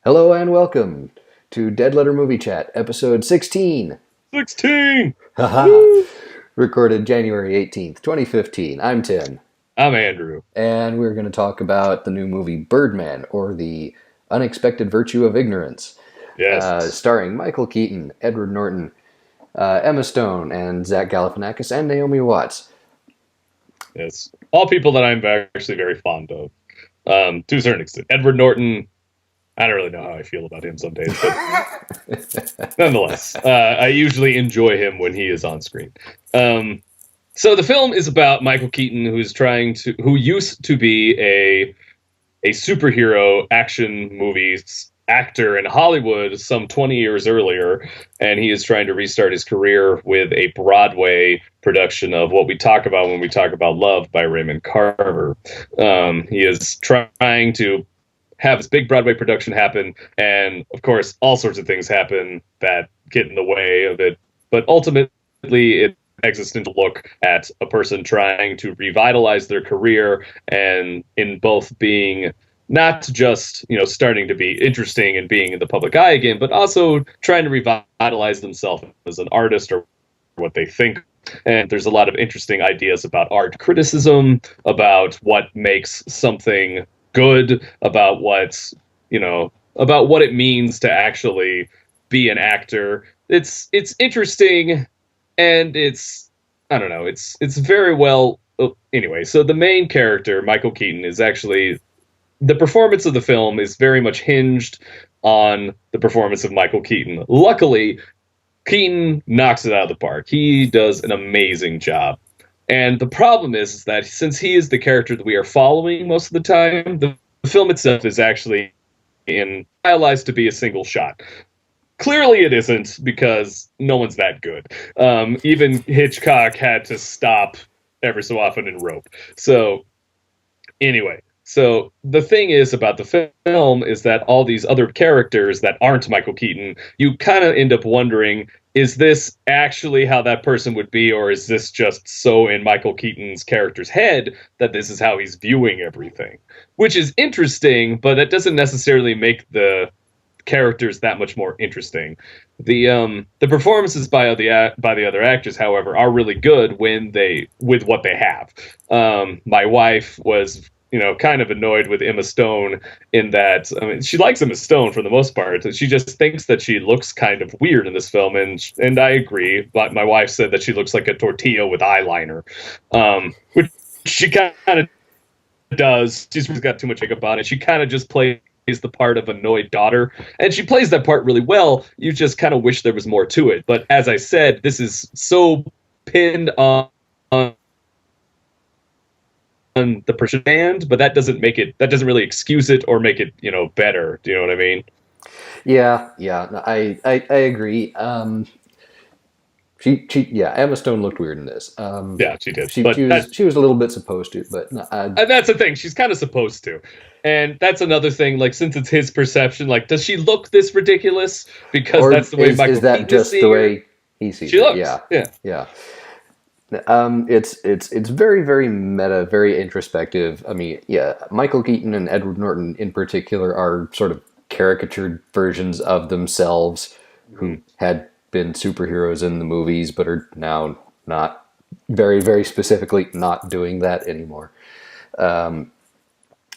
Hello and welcome to Dead Letter Movie Chat, episode 16. 16! Haha. Woo! Recorded January 18th, 2015. I'm Tim, I'm Andrew. and we're going to talk about the new movie Birdman, or The Unexpected Virtue of Ignorance, Yes. starring Michael Keaton, Edward Norton, Emma Stone, and Zach Galifianakis, and Naomi Watts. Yes. All people that I'm actually very fond of. To a certain extent. Edward Norton, I don't really know how I feel about him some days, but nonetheless, I usually enjoy him when he is on screen. So the film is about Michael Keaton, who used to be a superhero action movies actor in Hollywood some 20 years earlier, and he is trying to restart his career with a Broadway production of what we talk about when we talk about Love by Raymond Carver. He is trying to have this big Broadway production happen, and of course, all sorts of things happen that get in the way of it, but ultimately it existential look at a person trying to revitalize their career, and in both being not just starting to be interesting and being in the public eye again, but also trying to revitalize themselves as an artist or what they think. And there's a lot of interesting ideas about art criticism, about what makes something good, about about what it means to actually be an actor. It's interesting, and I don't know, it's very well. Anyway, so the main character, Michael Keaton, is actually the performance of the film is very much hinged on the performance of Michael Keaton. Luckily, Keaton knocks it out of the park. He does an amazing job. And the problem is that since he is the character that we are following most of the time, the film itself is actually stylized to be a single shot. Clearly it isn't, because no one's that good. Even Hitchcock had to stop every so often and rope. So anyway, so the thing is about the film is that all these other characters that aren't Michael Keaton, you kind of end up wondering, is this actually how that person would be, or is this just so in Michael Keaton's character's head that this is how he's viewing everything? Which is interesting, but that doesn't necessarily make the characters that much more interesting. The performances by the other actors, however, are really good with what they have. My wife was kind of annoyed with Emma Stone in that, I mean, she likes Emma Stone for the most part. She just thinks that she looks kind of weird in this film, and I agree. But my wife said that she looks like a tortilla with eyeliner, which she kind of does. She's got too much makeup on it. She kind of just plays the part of annoyed daughter, and she plays that part really well. You just kind of wish there was more to it. But as I said, this is so pinned on the person band, but that doesn't really excuse it or make it better. Do you know what I mean? Yeah, no, I agree. Yeah, Emma Stone looked weird in this. Yeah, she did. She But she was a little bit supposed to, but no, and that's the thing. She's kind of supposed to. And that's another thing. Like, since it's his perception, like, does she look this ridiculous? Because or that's the way Michael is that Keaton just sees the her. way he sees She it? looks. Yeah, Yeah. yeah. It's very, very meta, very introspective. I mean, yeah, Michael Keaton and Edward Norton in particular are sort of caricatured versions of themselves who had been superheroes in the movies, but are now not, very, very specifically not doing that anymore.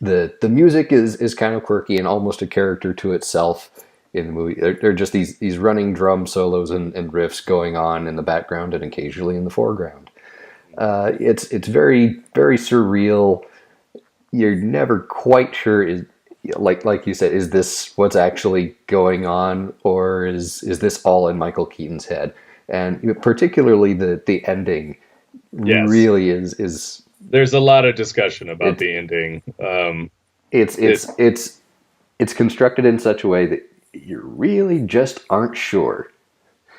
The music is kind of quirky and almost a character to itself in the movie. There are just these running drum solos and riffs going on in the background and occasionally in the foreground. It's very, very surreal. You're never quite sure, is like you said, is this what's actually going on, or is this all in Michael Keaton's head? And particularly the ending Yes. really is There's a lot of discussion about it, the ending. it's It, it's it's it's constructed in such a way that you really just aren't sure.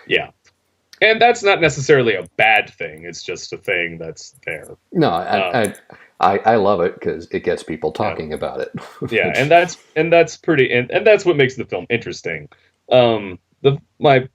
yeah. And that's not necessarily a bad thing. It's just a thing that's there. No, Um, I love it because it gets people yeah. talking about it. Yeah, Which, and that's pretty, and that's what makes the film interesting. The my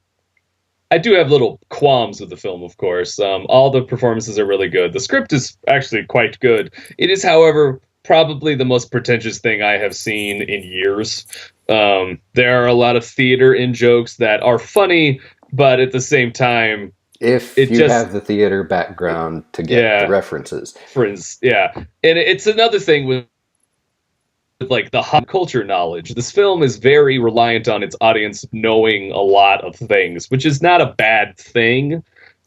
I do have little qualms with the film, of course. All the performances are really good. The script is actually quite good. It is, however, probably the most pretentious thing I have seen in years. There are a lot of theater in jokes that are funny, but at the same time, If it you just have the theater background to get the yeah, references. friends, yeah, and it's another thing with like the hot culture knowledge. This film is very reliant on its audience knowing a lot of things, which is not a bad thing.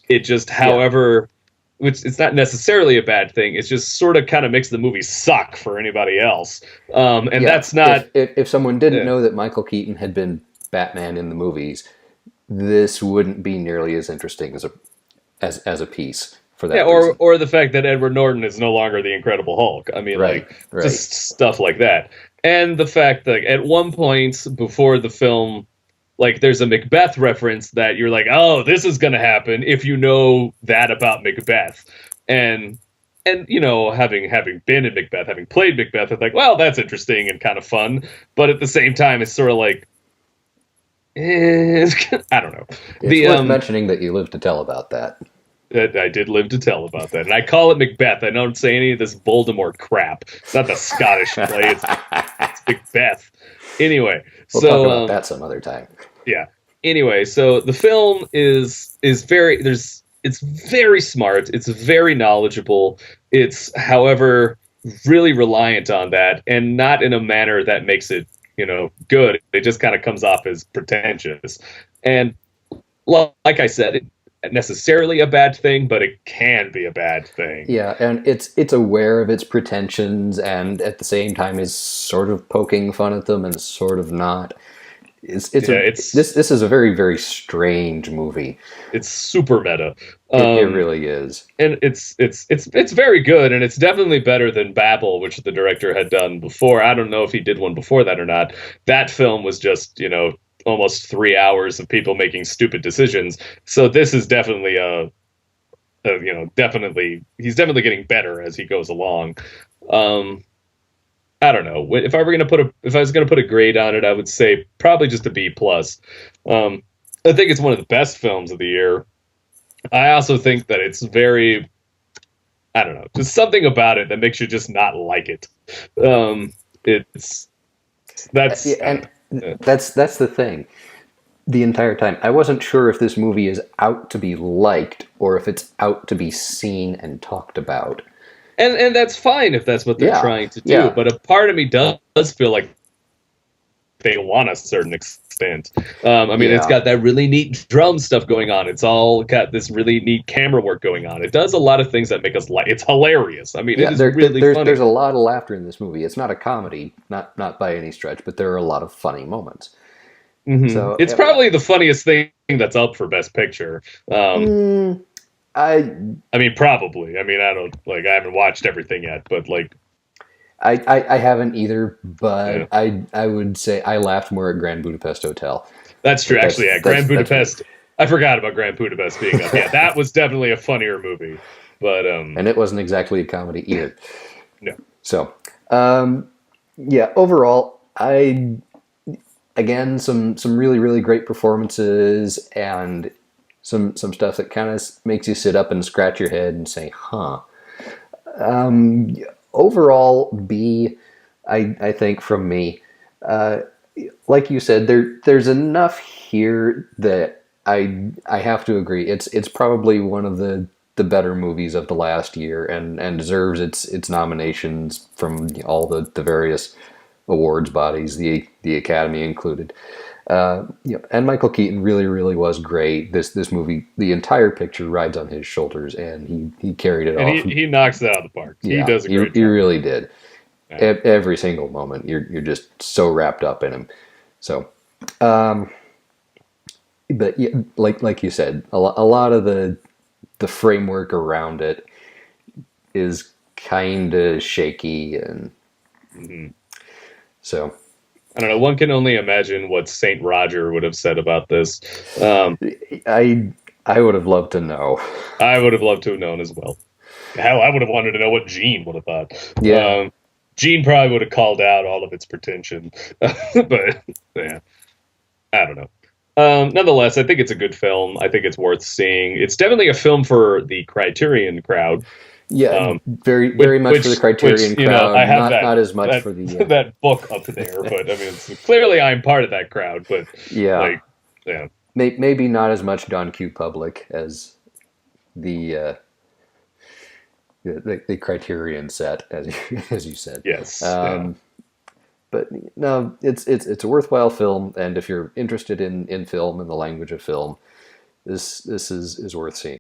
It just, Yeah. however, which it's not necessarily a bad thing. It's just sort of kind of makes the movie suck for anybody else. And Yeah. that's not. If someone didn't eh, know that Michael Keaton had been Batman in the movies, this wouldn't be nearly as interesting as a piece for Yeah, that reason. or the fact that Edward Norton is no longer the Incredible Hulk. I mean, Right. like Right. just stuff like that, and the fact that at one point before the film, like there's a Macbeth reference that you're like, oh, this is gonna happen if you know that about Macbeth, and you know, having been in Macbeth, having played Macbeth, it's like, well, that's interesting and kind of fun, but at the same time, it's sort of like, I don't know. It's The worth mentioning that you live to tell about that. I did live to tell about that. And I call it Macbeth. I don't say any of this Voldemort crap. It's not the Scottish play, it's Macbeth. Anyway, We'll talk so about that some other time. yeah. Anyway, so the film is very it's very smart, it's very knowledgeable. It's however really reliant on that, and not in a manner that makes it, you know, good. It just kind of comes off as pretentious. And like I said, necessarily a bad thing, but it can be a bad thing. Yeah, and it's aware of its pretensions, and at the same time is sort of poking fun at them and sort of not. Yeah, This is a very, very strange movie. it's super meta. It really is. And it's very good, and it's definitely better than Babel, which the director had done before. I don't know if he did one before that or not. That film was just, you know, almost 3 hours of people making stupid decisions. So this is definitely you know, definitely he's definitely getting better as he goes along. Um, I don't know if I was gonna put a grade on it, I would say probably just a B plus. I think it's one of the best films of the year. I also think that it's very, I don't know, just something about it that makes you just not like it. It's Yeah, and that's the thing. The entire time, I wasn't sure if this movie is out to be liked or if it's out to be seen and talked about. and that's fine if that's what they're Yeah, trying to do. yeah. But a part of me does feel like they want a certain extent. I mean, it's Yeah. got that really neat drum stuff going on. It's all got this really neat camera work going on. It does a lot of things that make us like. It's hilarious. I mean, Yeah, it is really funny. there's a lot of laughter in this movie. It's not a comedy, not by any stretch, but there are a lot of funny moments. So It's probably the funniest thing that's up for Best Picture. I I mean, probably. I mean, I don't like. I haven't watched everything yet, but like, I haven't either, but yeah. I would say I laughed more at Grand Budapest Hotel. That's true. Actually, yeah, Grand That's Budapest. I forgot about Grand Budapest being up. Yeah, that was definitely a funnier movie. But and it wasn't exactly a comedy either. no. So, yeah, overall, again some really really great performances and some stuff that kind of makes you sit up and scratch your head and say, "Huh." Overall, B, I think from me. Like you said, there's enough here that I have to agree. It's probably one of the better movies of the last year and deserves its nominations from all the various awards bodies, the Academy included. And Michael Keaton really really was great. This movie, the entire picture rides on his shoulders, and he carried it And off. he knocks it out of the park. Yeah, He does a great he job. really did. Yeah. Every single moment, you're just so wrapped up in him. So, but yeah, like you said, a lot of the framework around it is kind of shaky, and so I don't know. One can only imagine what Saint Roger would have said about this. I would have loved to know. I would have loved to have known as well. Hell, I would have wanted to know what Gene would have thought. Yeah. Gene probably would have called out all of its pretension. But yeah, I don't know. Nonetheless, I think it's a good film. I think it's worth seeing. It's definitely a film for the Criterion crowd. Yeah, very very much for the Criterion you know, crowd, I have not as much that for the that book up there, but I mean, clearly I'm part of that crowd. But yeah, like, yeah, maybe not as much Don Q public as the the Criterion set, as as you said. yes, yeah, Um, but no, it's a worthwhile film, and if you're interested in film and the language of film, this is worth seeing.